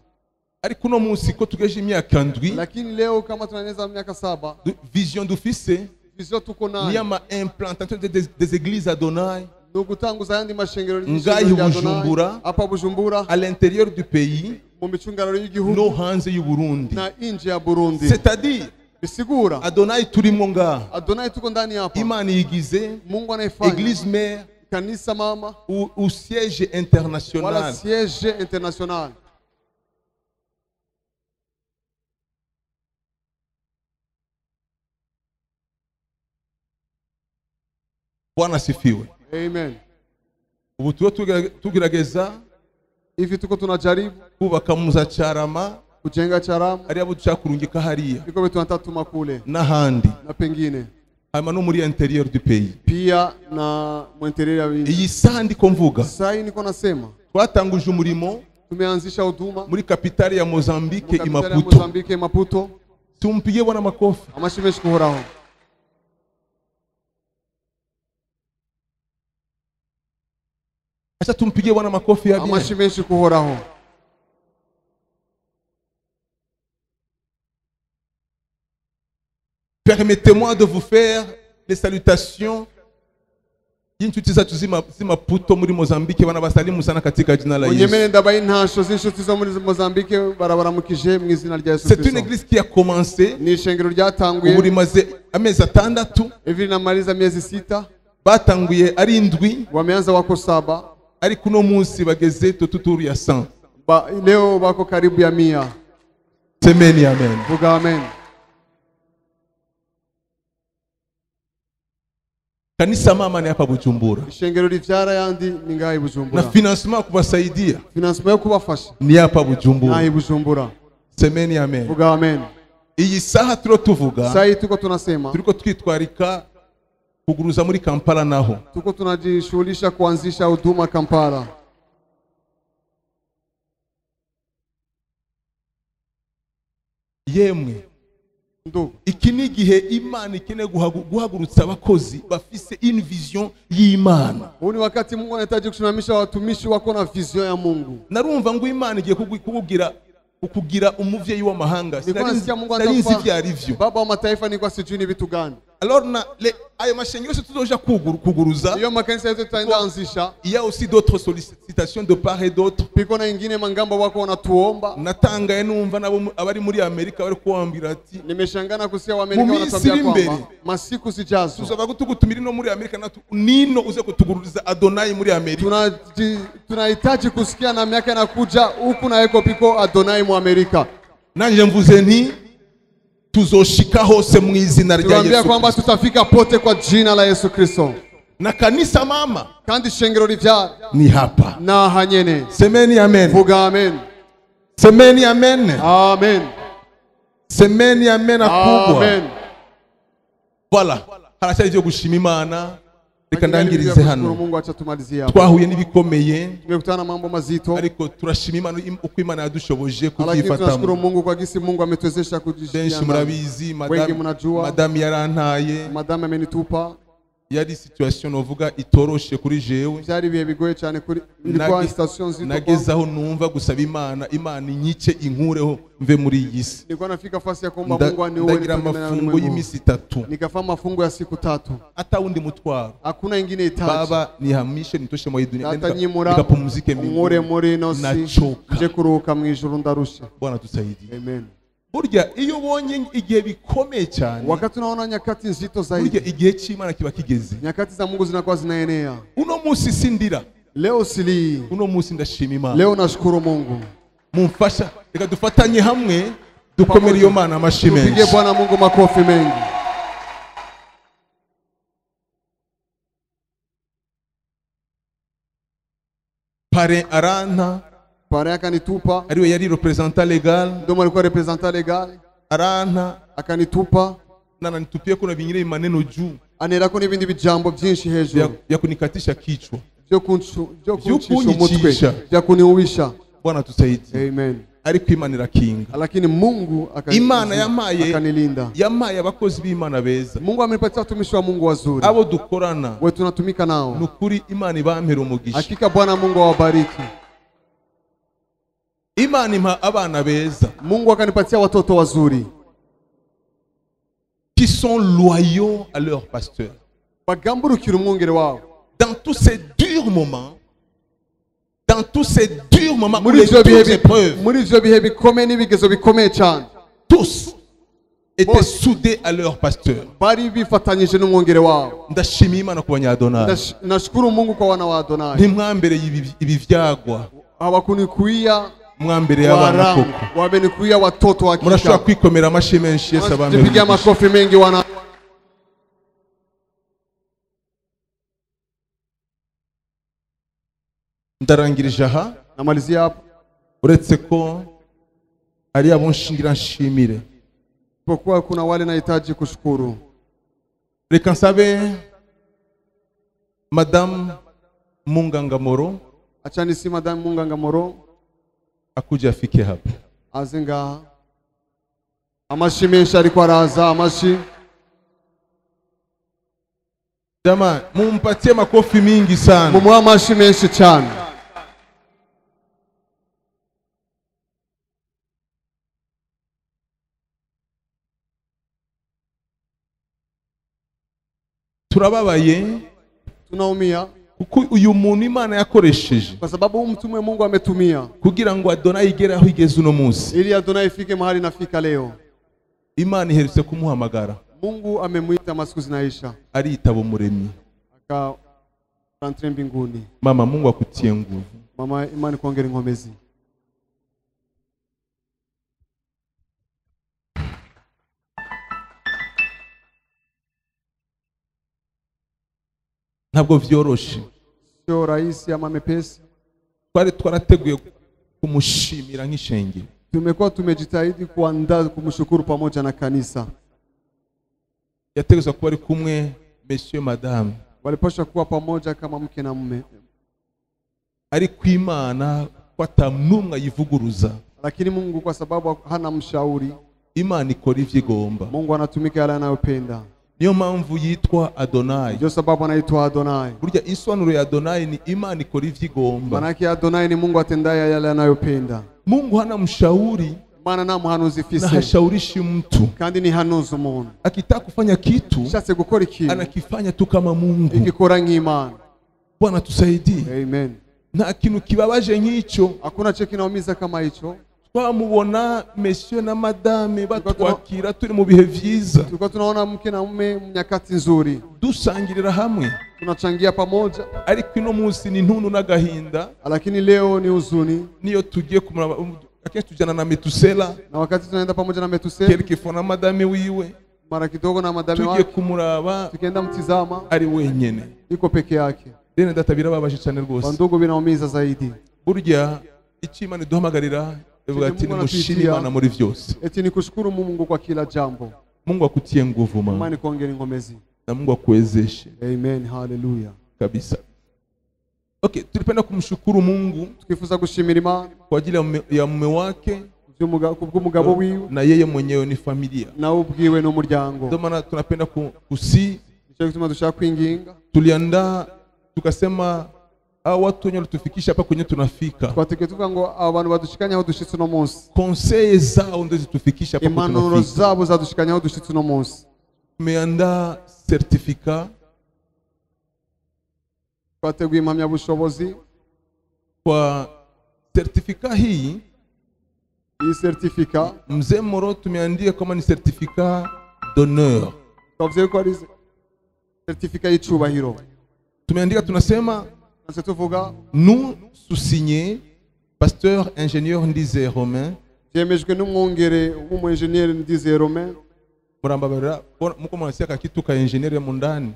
ariko uno munsi ko tugeje imyaka ndwi, lakini leo kama tunaeneza miaka 7 vision dufise vizio tuko ni nayo ama implantation des églises Adonai ni ugutanguza yandi mashengero Ngahi y'ishengero rya Bujumbura, Adonai, hapa Bujumbura, à l'intérieur du pays mu micungararo y'igihugu no hanze y'u Burundi. na inje ya Burundi. C'est-à-dire Bisigura Adonai turimwo ngaha, Adonai tuko ndani hapa. Imana yigize Mungu anaifanya église mère kanisa mama ou siège wala international. siège international. Bwana sifiwe. Amen. Ubu tugerageza Hivi tuko tunajaribu kubaka muzacarama kujenga Charama, ari abo dushaka kurungika hariya iko vitu tunatuma kule n'ahandi, na pengine hanyuma no muri intérieur du pays. pia na mwentelele ya wingi. Iyi saha ndiko mvuga, Sasa hii niko nasema twatanguje umurimo tumeanzisha huduma muri kapitali ya Mozambique i kapitali ya Maputo. Mozambique Maputo. Tumpigie Bwana makofi. Amashimeshi kuhoraho. Acha tumpigie Bwana makofi ya bien. Amashimeshi kuhoraho. Permettez-moi de vous faire les salutations y'inshuti zacu z'Imaputo muri Mozambique, bana basalimu sana katika jina la Yesu. Unyemene ndabaye intasho z'inshuti zo muri Mozambique barabaramukije mu izina rya Yesu C'est une Kristo. église qui a commencé Ni ishengero ryatanguye ubu rimaze amezi 6, hivi namaliza miezi 6, batanguye ari indwi, wameanza wako 7, ariko uno munsi bageze tututuru ya 100. leo wako karibu ya 100. Semeni amen. Vuga amen. Kanisa mama ni hapa Bujumbura, Ishengero rivyara yandi ni ngahi na Bujumbura. financement kubasaidia Financement yo kubafasha ni hapa Bujumbura. ngahi Bujumbura. Semeni amen. Vuga amen. Iyi saha turo tuvuga, Sasa hii tuko tunasema turiko twitwarika kuguruza muri Kampala, naho tuko tunajishughulisha kuanzisha huduma Kampala. yemwe Ndugu, iki ni igihe Imana ikeneye guhagurutsa abakozi bafise une vision y'Imana. huu ni wakati Mungu anahitaji kusimamisha watumishi wako na vision ya Mungu. Narumva ngo Imana igiye kukugira umuvyeyi w'amahanga, Nilikuwa nasikia Mungu sinari nzi anataka ivyarivyo. baba wa mataifa, nilikuwa sijui ni vitu gani. Alors ayo mashengero yose tuzoja kuguruza, Hiyo makanisa yote tutaenda anzisha. il y a aussi d'autres sollicitations de part et d'autre. Piko na ingine mangambo wako wanatuomba. Natangaye numva nabo abari muri Amerika bari kuambira ati Nimeshangana kusikia wa Amerika Mu minsi wanatuambia iri kwamba imbere, masiku sijazo tuzava kutugutumira no muri Amerika nino uze kutugururiza Adonai muri Amerika. tunahitaji kusikia na miaka inakuja huku na eko piko Adonai mu Amerika. Nanje mvuze nti tuzoshika hose mu izina rya Tunaambia Yesu kwamba Kristo. tutafika pote kwa jina la Yesu Kristo. Na kanisa mama Kandi shengero rivyara ni hapa. na hanyene. Semeni amen. Vuga amen. Semeni amen. Amen. Semeni amen akubwa. Amen. Voilà. Haracyari byo gushima Imana. Reka ndangirize Kushukuru hano. Mungu, acha tumalizie hapo. Twahuye n'ibikomeye, Tumekutana na mambo mazito, ariko turashima Imana uko Imana yadushoboje lakini tunashukuru kubyifatamo. Mungu kwa gisi Mungu ametuwezesha Benshi kujishikiana. murabizi, Wengi mnajua. madame yarantaye, Madame amenitupa. yari situation novuga itoroshe kuri jewe. Byari bihe bigoye cyane kuri ilikuwa station nzito. Nagezaho numva gusaba Imana inyice inkureho mve muri iyi si. Nilikuwa nafika fasi ya kuomba Mungu aniue Ndagira amafungo y'imisi 3. nikafanya mafungo ya siku 3. Hata wundi mutwaro. Hakuna ingine itaji. Baba nihamishe nitoshe mu dunia. Nikapumzike ngure muri nosi. Nachoka. Je kuruhuka mu ijuru ndarusha. Bwana tusaidie. Amen. Burya iyo ubonye igihe bikomeye cyane, wakati unaona nyakati nzito zaidi, burya igihe cy'Imana kiba kigeze. Nyakati za Mungu zinakuwa zinaenea. Uno munsi sindira, leo sili, uno munsi ndashima Imana. Leo nashukuru Mungu. Mumfasha reka dufatanye hamwe dukomere iyo Mana amashi menshi. Tupige Bwana Mungu makofi mengi. Pare aranta pare akanitupa, ariwe yari representant legal, ndio alikuwa representant legal, aranta akanitupa na nanitupia kuna vingine maneno juu anerako n'ibindi bijambo byinshi hejuru ya kunikatisha kichwa, byo kuncisha umutwe, kunyicisha. byo kuniuisha. Bwana tusaidie. Amen. Ariko Imana irakinga. Lakini Mungu Imana akanilinda. Yamaye abakozi b'Imana beza. Mungu amenipatia watumishi wa Mungu wazuri. Abo dukorana. Wewe tunatumika nao. Nukuri Imana ibampera umugisha. Hakika Bwana Mungu awabariki. Imana impa abana beza. Mungu akanipatia watoto wazuri. Qui sont loyaux à leur pasteur. Bagamburukira umwungere wao. Dans tous ces durs moments, muri ivyo bihe bikomeye n'ibigezo bikomeye cyane, tous étaient soudés à leur pasteur. Bari bifatanyije n'umwungere wao. Ndashimiye Imana ku banyadonai. Nashukuru Mungu kwa wana wa Adonai. Ntimwambere ibi vyagwa. Hawakunikuia mwambere y'abana koko. Wamenikuia watoto hakika. Murashobora kwikomera amashi menshi Yesu abambe. Tupigia makofi mengi wana. Ndarangirije aha. Namalizia hapo. Uretse ko ari abo nshingira nshimire. Kwa kuna wale nahitaji kushukuru. Reka nsabe Madame Mungangamoro. Achani si Madame Mungangamoro akuje afike hapa. Azenga amashi menshi ariko araza amashi. Jama mumpatie makofi mingi sana. Mumuha amashi menshi cyane. Turababaye, tunaumia kuko uyu muntu Imana yakoresheje kwa sababu mtume Mungu ametumia kugira ngo Adonai igere aho igeze uno munsi, ili Adonai ifike mahali nafika leo. Imana iherutse kumuhamagara. Mungu amemuita masiku zinaisha, aritaba Umuremyi akarantre mbinguni. Mama, Mungu akutie nguvu. Mama, Imana kuongera inkomezi. Ntabwo vyoroshe, sio rahisi ama mepesi. Twarateguye kumushimira nk'ishengero. Tumekuwa tumejitahidi kuandaa kumshukuru pamoja na kanisa. Yategezwa kuba ari kumwe Monsieur Madame. Walipaswa kuwa pamoja kama mke na mume. Ariko Imana kwatamnumwa yivuguruza. Lakini Mungu kwa sababu hana mshauri, Imana ikora ivyigomba. Mungu anatumika yale anayopenda. Niyo mpamvu yitwa Adonai. Ndio sababu anaitwa Adonai. Burya iswanuro ya Adonai ni Imana ikora ivyigomba. Maana yake Adonai ni Mungu atendaye yale anayopenda. Mungu hana mshauri, maana na muhanuzi fise, na hashaurishi mtu. Kandi ni hanuzi umuntu. Akitaka kufanya kitu, shatse gukora ikintu, anakifanya tu kama Mungu. Ikikora nk'Imana. Bwana tusaidie. Amen. Nta kintu kibabaje nk'icyo. Hakuna cyo kinaumiza kama hicho. Twamubona Monsieur na Madame batwakira turi mu bihe vyiza. Tulikuwa tunaona mke na mume nyakati nzuri, dusangirira hamwe, tunachangia pamoja. Ariko ino munsi ni ntuntu n'agahinda. Lakini leo ni huzuni. Niyo tugiye kumuraba, akesha tujana na Metusela, na wakati tunaenda pamoja na Metusela, kelekefona Madame wiwe, mara kidogo na Madame wake, tugiye kumuraba, tukienda mtizama, ari wenyene, iko peke yake. Dene databira babaje cyane rwose. Bandugu binaumiza zaidi. Burya Imana iduhamagarira evuga ati nimushime Imana muri vyose. Eti ni kushukuru Mungu kwa kila jambo. Mungu akutie nguvu mama. Imani kuongera inkomezi. Na Mungu akuwezeshe. Amen, hallelujah. Kabisa. Okay, tulipenda kumshukuru Mungu, tukifuza gushimira Imana kwa ajili ya mume wake, kubw'umugabo wiwe, na yeye mwenyewe ni familia, na ubwiwe n'umuryango. Ndio maana tunapenda kusi, nicyo gituma dushaka kwinginga, tuliandaa tukasema hao watu wenye tufikisha hapa kwenye tunafika. Twateke tuvuga ngo abantu badushikanya aho dushitse no munsi. Conseil zao ndio zitufikisha hapa kwenye tunafika. Impanuro zabo zadushikanya aho dushitse no munsi. Tumeandaa certificat. Twateguye impamya bushobozi. Kwa certificat hii certificat Mzee Moro tumeandika kama ni certificat d'honneur. Twavuze ko ari certificat y'icubahiro. Tumeandika tunasema nous sous-signés pasteur ingénieur Ndize Romain, byemejwe n'umwongere w'umwingenier Ndize Romain. Murambabara muko mwaseka kitu ka ingénieur mu ndani.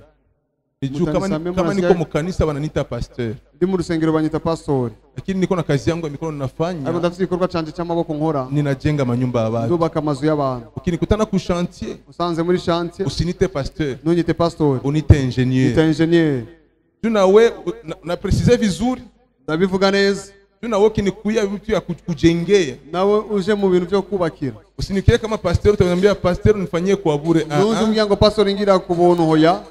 Niju kama niko mu kanisa bananita pasteur. ndi mu rusengero banyita pastori, lakini niko na kazi yangu ya mikono ninafanya, ariko ndafite igikorwa canje cy'amaboko nkora, ninajenga manyumba ya watu. ndubaka amazu y'abantu. Ukinikutana ku chantier, usanze muri chantier, usinite pasteur, ntunyite pastori, unite ingenieur. nita ingenieur. Tunawe na preciser vizuri, ndabivuga neza. tunawe kinikuya vitu ya kujengea, nawe uje mu bintu byo kubakira. Usinikie kama pasteur utaniambia pasteur nifanyie kwa bure. Ntuzi umuryango pastori ngira ku buntu hoya.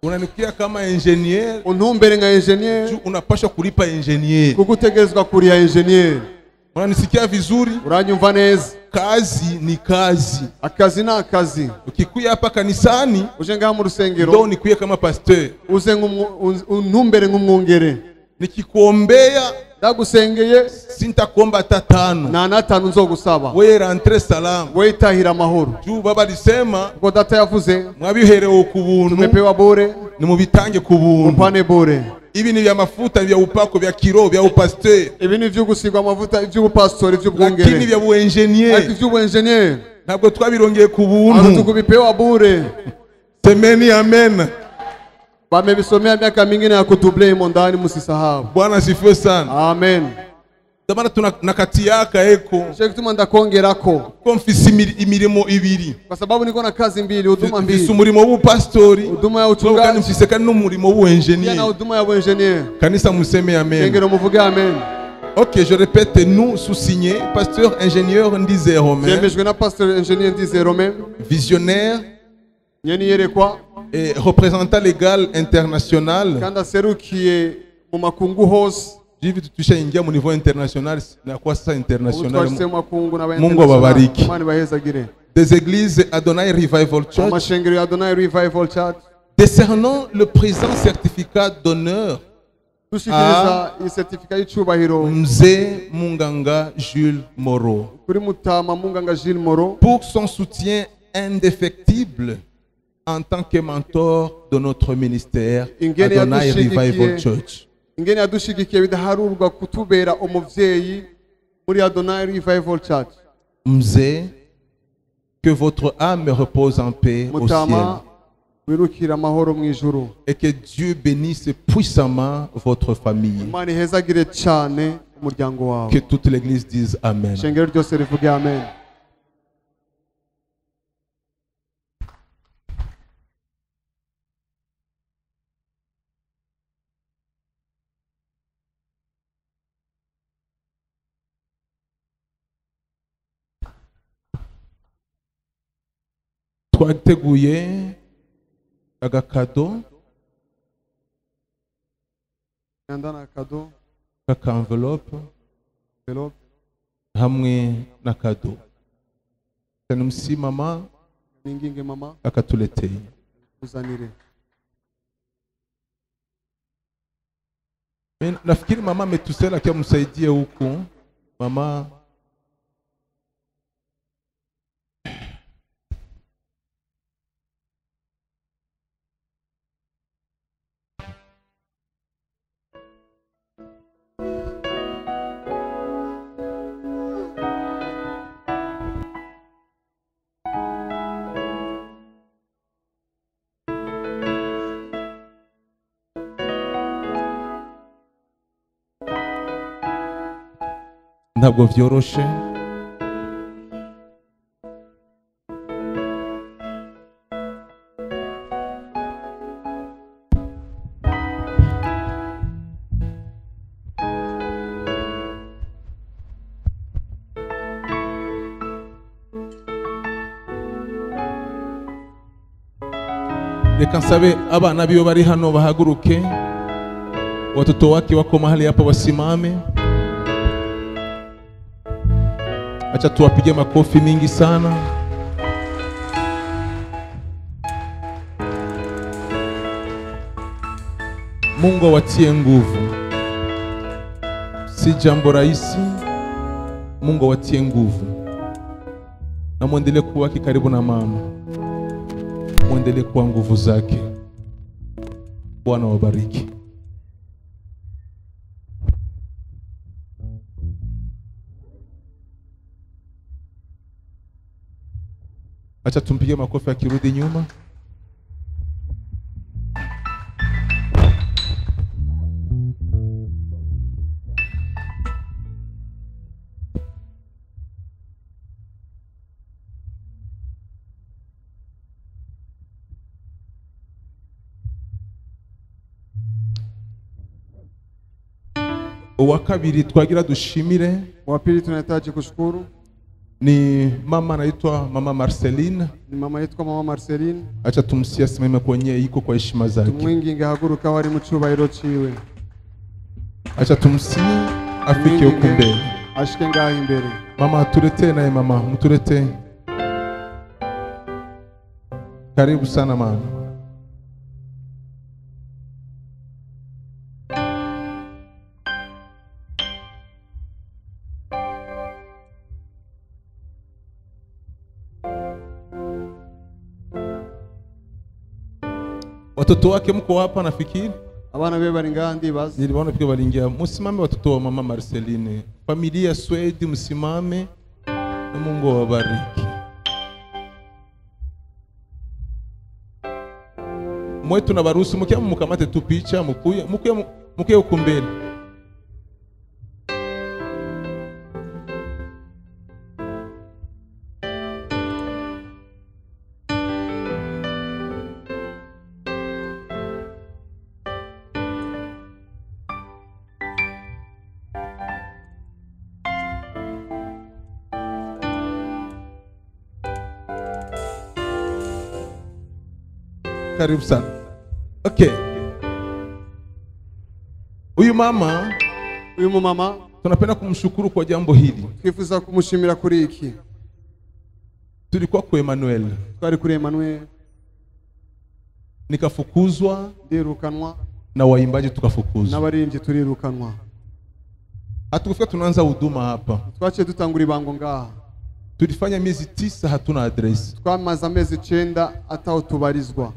Unanikia kama ingenieur, untumbere nka ingenieur, unapasha kulipa ingenieur, kugutegerezwa kuriya ingenieur. Unanisikia vizuri? Uranyumva neza? Kazi ni kazi, akazi na akazi. Ukikuya hapa kanisani, uje ngaha mu rusengero, ndo nikuye kama pasteur, uze untumbere nk'umwungere. Nikikuombea ndagusengeye, sintakuomba hata 5 na 5 nzogusaba. Wewe rentre salama, wewe tahira amahoro. Juu baba alisema, ko data yavuze, mwabiherewe ku buntu, tumepewa bure, nimubitange ku buntu. upane bure. Ibi ni vya mafuta vya upako vya kiro vya upasteur. Ibi ni vyo gusigwa amavuta ivy'ubupastori vy'ubwungere. Lakini vya uengineer, ariko ivy'ubuengineer ntabwo twabirongeye ku buntu. Aho tukubipewa bure. Semeni amen. Bamebisomea miaka mingine ya kutublei mondani, musisahau. Bwana asifiwe sana. Amen. Damana tunakati yaka eko. Shekituma ndakongerako. Konfisi imirimo ibiri. Kwa sababu niko na kazi mbili, huduma mbili. Mfisi umurimo w'ubupastori, huduma ya uchungaji. Kandi mfise kandi n'umurimo w'uengineer. Na huduma ya uengineer. Kanisa museme amen. Kengero muvuge amen. Ok, je répète, nous sous-signés, pasteur ingénieur Ndizeye Romain. Jemejwe na pasteur ingénieur Ndizeye Romain. Visionnaire. Nyeni yerekwa. Et représentant légal international. Kanda serukiye mu makungu hose. Jivi tutusha ingia mu niveau international na kwa sasa international. Mungu awabariki. Des églises Adonai Revival Church. Adonai Revival Church. Décernant le présent certificat d'honneur à Mzee Munganga Jules Moreau. Pour son soutien indéfectible en tant que mentor de notre ministère Adonai Revival Church. Ingene yadushigikiye bidaharurwa kutubera umuvyeyi muri Adonai Revival Church. Mzee, que votre âme repose en paix au ciel. Wirukira amahoro mu ijuru. Et que Dieu bénisse puissamment votre famille. Imana ihezagire cyane umuryango wawe. Que toute l'église dise amen. Shengero ryose rivuge amen. Twateguye agakado kaka envelope hamwe na kado kanumsi mama ninginge mama akatuleteye uzanire. Nafikiri mama ametusela akiwa msaidie huku mama. Ntabwo vyoroshe. Reka nsabe abana biyo bari hano bahaguruke, watoto wake wako mahali hapa wasimame. Acha tuwapige makofi mingi sana. Mungu awatie nguvu. Si jambo rahisi. Mungu awatie nguvu. Na muendelee kuwa karibu na mama. Muendelee kuwa nguvu zake. Bwana wabariki. Acha tumpige makofi akirudi nyuma. Uwa kabiri twagira dushimire Wa pili tunahitaji kushukuru ni mama anaitwa Mama Marceline. ni mama yetu Mama Marceline. Acha tumsikie simame kwenye iko kwa heshima zake. Tumwinginge haguruka wari mu cyubahiro ciwe. Acha tumsikie afike huko mbele. Ashike ngaho imbere. Mama tuletee naye mama, mtuletee. Karibu sana mama. Watoto wake mko hapa nafikiri? Abana be bari ngaha ndibaza. Nilibaona pia walingia. Msimame watoto wa Mama Marceline. Familia Swedi msimame na Mungu awabariki. Mwetu na baruhusu mkia mkamate tu picha mkuye huko mbele. Karibu sana. Okay. Huyu mama tunapenda kumshukuru kwa jambo hili. Twifuza kumushimira kuri iki. Tulikuwa kwa Emmanuel. Twari kuri Emmanuel. Nikafukuzwa, ndirukanwa na waimbaji tukafukuzwa. N'abaririmbyi turirukanwa. Hatukufika tunaanza huduma hapa. Twaciye dutangura ibango ngaha. Tulifanya miezi 9 hatuna address. Twamaze amezi 9 ataho tubarizwa.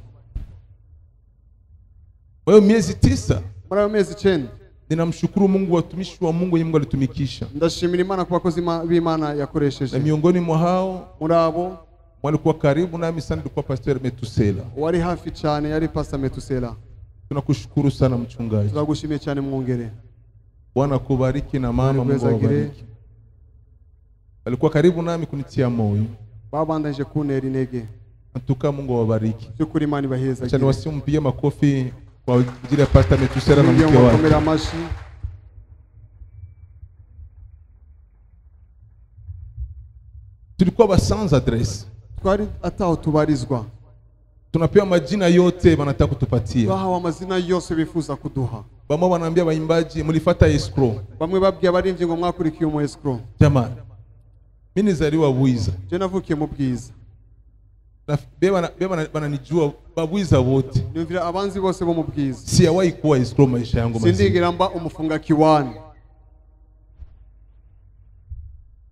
Wewe miezi 9? Muri amezi 9. Ninamshukuru Mungu, watumishi wa Mungu Mungu alitumikisha. Ndashimira Imana kwa bakozi b'Imana yakoresheje. Na miongoni mwa hao muri abo walikuwa karibu nami sana kwa Pastor Metusela. Wari hafi cyane yari Pastor Metusela. Tunakushukuru sana mchungaji. Tunagushimiye cyane mwongere. Bwana kubariki na mama Mungu awabariki. Alikuwa karibu nami kunitia moyo. Baba ndaje kunera intege. Natuka Mungu awabariki. Cyukuri Imana ibaheza. Acha niwasimpigie makofi kwa ajili ya Pastor Metusela na mke wake. Tulikuwa ba sans adresse. Twari ataho tubarizwa. Tunapewa majina yote wanataka kutupatia. Bahawa amazina yose bifuza kuduha. Bamwe wanaambia baimbaji mlifata escrow. Bamwe babwiye abarimvye ngo mwakurikiye mu escrow. Jamani. Mimi nizaliwa Bwiza. Je navukiye mu Bwiza. Bana nijua babwiza wote. Nimvira abanzi bose bo mu Bwiza. Siyawahi kuwa escrow maisha yangu mazima. Sindigera mba umufunga kiwani.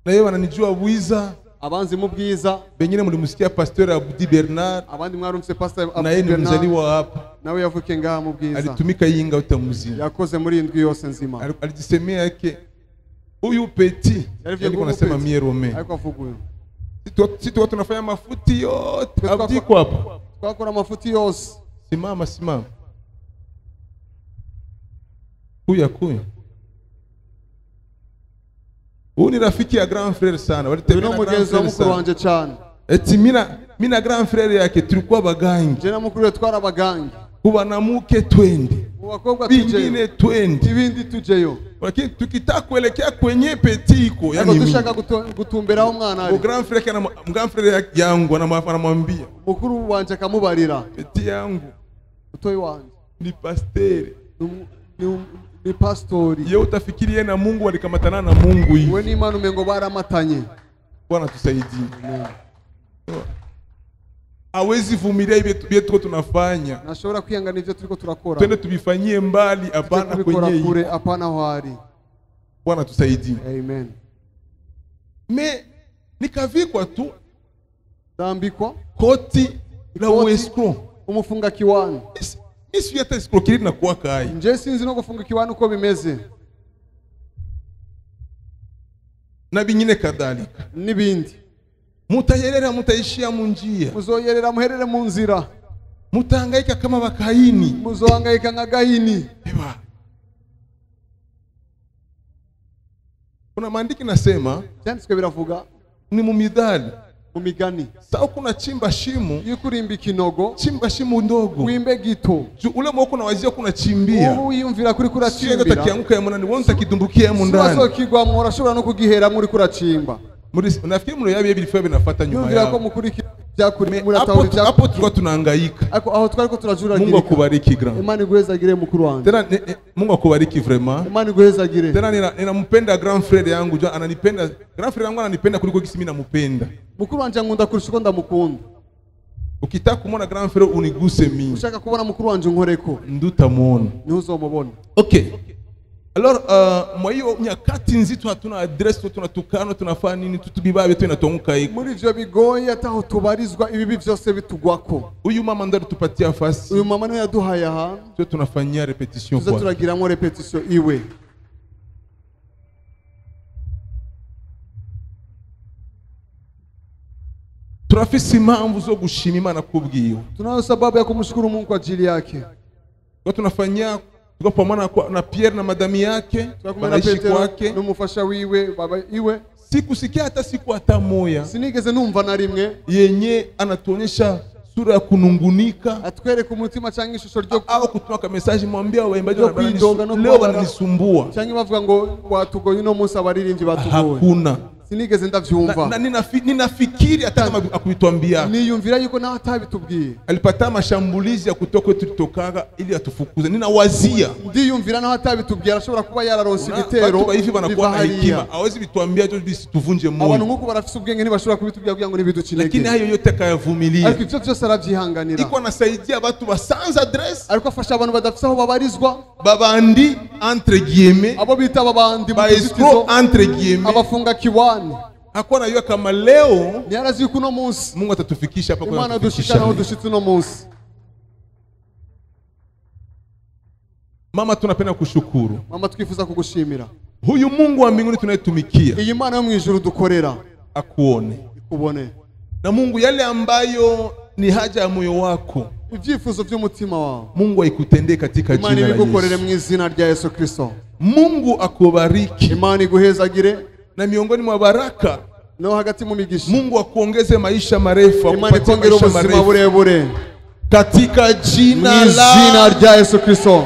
Na yeye wananijua Bwiza. Abanzi mu Bwiza. Benyine mlimusikia Pastor Abdi Bernard. Abandi mwarumse Pastor Abdi Bernard. Na yeye mzaliwa hapa. Nawe yavukiye ngaha mu Bwiza. Alitumika yinga utamuzima. Yakoze muri indwi yose nzima. Alijisemea yake huyu Petit. Alikuwa anasema mie Rome. Alikuwa avuguyo. Sisi watu tunafanya mafuti yote. Abdi kwa hapa. Twakora mafuti yose. Simama. Kuya. Huyu ni rafiki ya grand frère sana. Walitembea na mugenzi wa mukuru wanje cyane. Eti mina grand frère yake tulikuwa bagangi. Je na mukuru twara bagangi. Kuba na muke twende. Wakobwa tujeyo. Bingine twende. Ibindi tujeyo. Lakini tukitaka kuelekea kwenye petiko yani mimi. Dushaka gutumberaho umwana ari. Grand frère yangu anamwambia. Mukuru wanje akamubarira. Peti yangu. Utoyi wanje. Ni pasteur. Ni pastori. Yeye utafikiri yeye na Mungu walikamatana na Mungu hivi. Wewe ni Imana umengo baramatanye. Bwana tusaidie. Hawezi vumilia hivi vyetu tunafanya. Nashobora kwihangana ivyo turiko turakora. Twende tubifanyie mbali hapana kwenye kure hapana hari. Bwana tusaidie. Amen. Nikavikwa tu dambikwa koti la escrow. Umufunga kiwani. Isi yata escrow kiri na kuwa kai. Nje sinzi no gufunga kiwani uko bimeze. Na bingine kadhalika. Nibindi. Mutayerera mutaishia mu njia. Muzoyerera muherere mu nzira. Mutahangaika kama bakaini. Muzohangaika nka Gahini. Eba. Kuna maandiki nasema cyanditswe biravuga ni mu Mithali mu migani. Sasa kuna chimba shimo, Iyo kurimba ikinogo, chimba shimo ndogo. wimbe gito. Ule mwako na wazia kuna chimbia. Ubu wiyumvira kuri Sio kurachimbira. takianguka ya munani, wonza kidumbukia ya mundani. Sibazo kigwamwo urashobora no kugihera muri kurachimba. Nafikiri mno yabi bilifua binafata nyuma Yumvira ko yao. mukurikira byakuri muratahura Hapo byakuri. tulikuwa tunahangaika. Aho twariko turajura Mungu akubariki grand. Imani guhezagire mukuru wanjye. Tena Mungu akubariki vraiment. Imani guhezagire. Tena ninampenda grand frère yangu, ananipenda. Grand frère yangu ananipenda kuliko kisi mimi nampenda. Mukuru wanjye nkunda kurusha uko ndamukunda. Ukitaka kumwona grand frère uniguse mimi. Ushaka kubona mukuru wanjye nkoreko. Ndutamuona. Ntuzomubona. Okay. Alors mwa hiyo nyakati nzito hatuna address, tunatukana, tunafanya nini, tutubibabe tu inatonguka iko. Muri ivyo bigoye ataho tubarizwa ibibi byose bitugwako. Huyu mama ndo tupatia fasi. Uyu mama niwe yaduhaye aha. Sio tunafanyia repetition Tuza kwa. turagiramo repetition iwe. Turafise impamvu zo gushima Imana kubwiyo. Tunayo sababu ya kumshukuru Mungu kwa ajili yake. Kwa tunafanyia tuko pamoja na Pierre na madami yake, wanaishi kwake. N'umufasha wiwe baba iwe. Sikusikia hata siku hata moya. Sinigeze numva na rimwe Yenye anatuonyesha sura ya kunungunika. Atwereka umutima cyangwa ishusho ryo au kutuma ka message mwambia waimbaji no leo wananisumbua. Cyangwa bavuga ngo watugoye no munsi abaririmbyi batugoye. Hakuna. Sinigeze ndavyumva. Na ninafikiri hata kama akubitwambia. Niyumvira yuko naho atabitubwiye. Alipata mashambulizi ya kutoka kwetu tulitokaga ili atufukuze. Ninawazia. Ndiyumvira naho atabitubwiye arashobora kuba yararonse ibitero. Watu hivi wanakuwa na hekima. Hawezi bitwambia tu bisituvunje moyo. Abantu nkuko barafise ubwenge ntibashobora kubitubwira kugira ngo nibiducinege. Lakini hayo yote akayavumilia. Ariko ivyo byose aravyihanganira. Iko anasaidia watu wa sans adresse. Ariko afasha abantu badafise aho babarizwa. Babandi entre guillemets. Abo bita babandi ba escroc entre guillemets. Abafunga kiwani. Hakuna yeye kama leo ni arazi kuno munsi Mungu atatufikisha hapa kwa Imana dushikana aho dushitse no munsi. Mama tunapenda kushukuru. Mama tukifuza kugushimira. Huyu Mungu wa mbinguni tunayetumikia. Iyi Mana yo mwijuru dukorera akuone. Ikubone. Na Mungu yale ambayo ni haja ya moyo wako. Ibyifuzo by'umutima wawe. Mungu aikutendee katika jina la Yesu. Imana igukorere mu izina rya Yesu Kristo. Mungu akubariki. Imana iguhezagire. Na miongoni mwa baraka no hagati mu migisha Mungu akuongeze maisha marefu, akupatie maisha marefu katika jina la Yesu Kristo.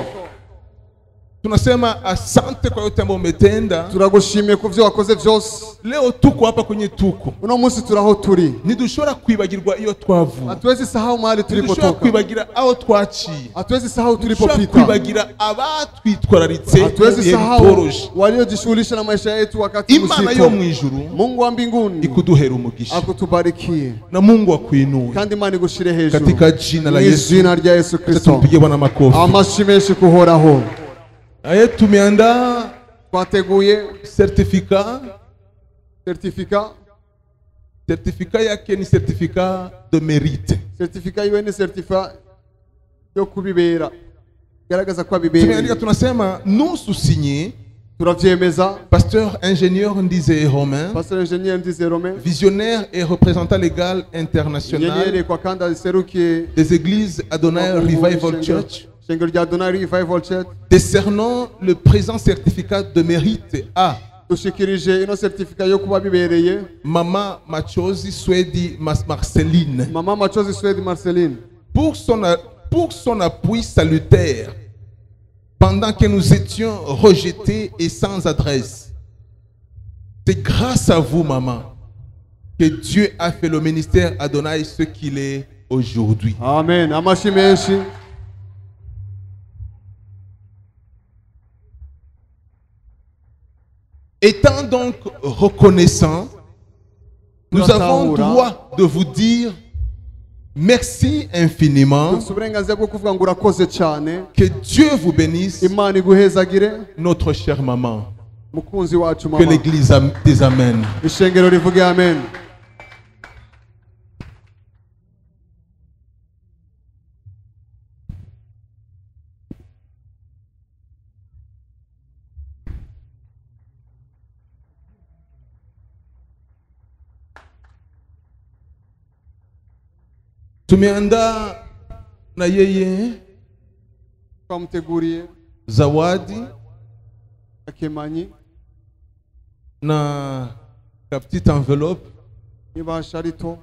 Tunasema asante kwa yote ambayo umetenda. Turagushimiye ku byo wakoze byose. Leo tuko hapa kwenye tuko. Uno munsi turaho turi. Ntidushobora kwibagirwa iyo twavuye. Hatuwezi sahau mahali tulipotoka. Ntidushobora kwibagira aho twaciye. Hatuwezi sahau tulipopita. Ntidushobora kwibagira abatwitwararitse. Hatuwezi sahau waliojishughulisha na maisha yetu wakati mzito. Imana yo mwijuru, Mungu wa mbinguni, ikuduhera umugisha. Akutubarikie. Na Mungu akuinue. Kandi Imana igushire hejuru. Katika jina la Yesu. Jina rya Yesu Kristo. Tumpige Bwana makofi. Amashimeshi kuhoraho. Aye tumeandaa twateguye certificat yake ni certificat de mérite. Certificat iwe ni certificat yo kubibera garagaza kwa bibera. Tumeandika tunasema nous sous-signer turavyemeza pasteur ingénieur Ndizeye Romain, pasteur ingénieur Ndizeye Romain, visionnaire et représentant légal international kwa kanda seruki des églises Adonai Revival Church, décernant le présent certificat de mérite à dushikirije ino certificat yo kuba bibereye Mama Machozi Swedi Marceline. Mama Machozi Swedi Marceline pour son appui salutaire pendant que nous étions rejetés et sans adresse. C'est grâce à vous, maman, que Dieu a fait le ministère Adonai ce qu'il est aujourd'hui. Amen. Amashimeshi. Étant donc reconnaissant, nous avons droit de vous dire merci infiniment. Que Dieu vous bénisse, notre chère maman. Que l'église des Amen. Tumeandaa na yeye zawadi Akemanyi na ka petite enveloppe niba sharito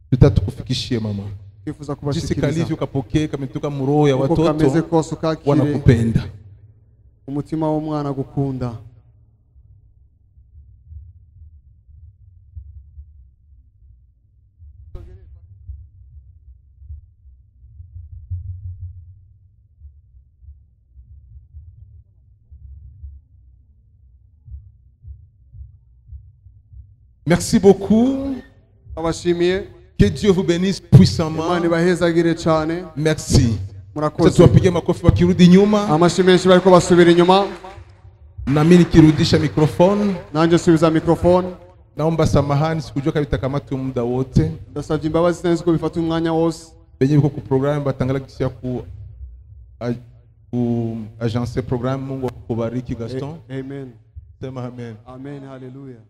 tutatukufikishie mama. kifuza Jinsi kubashikiriza kalivyo kapokee kametoka mu roho ya uko kameze watoto kose ukakire wanakupenda. umutima w'umwana gukunda. Merci beaucoup. abashimiye Que Dieu vous bénisse Imana puissamment. ibahezagire cyane. Merci. Sasa murakoze. tuwapige makofi wakirudi nyuma. amashi menshi bariko basubira inyuma. Nami nikirudisha mikrofoni. nanjye subiza mikrofone. Naomba samahani, sikujua kama itakamata muda wote. ndasabye imbabazi sinzi ko bifata umwanya wose. Benye biko ku programme batangala kisi ya ku agence programme. Mungu akubariki Gaston. Amen. Sema amen. Amen. Hallelujah.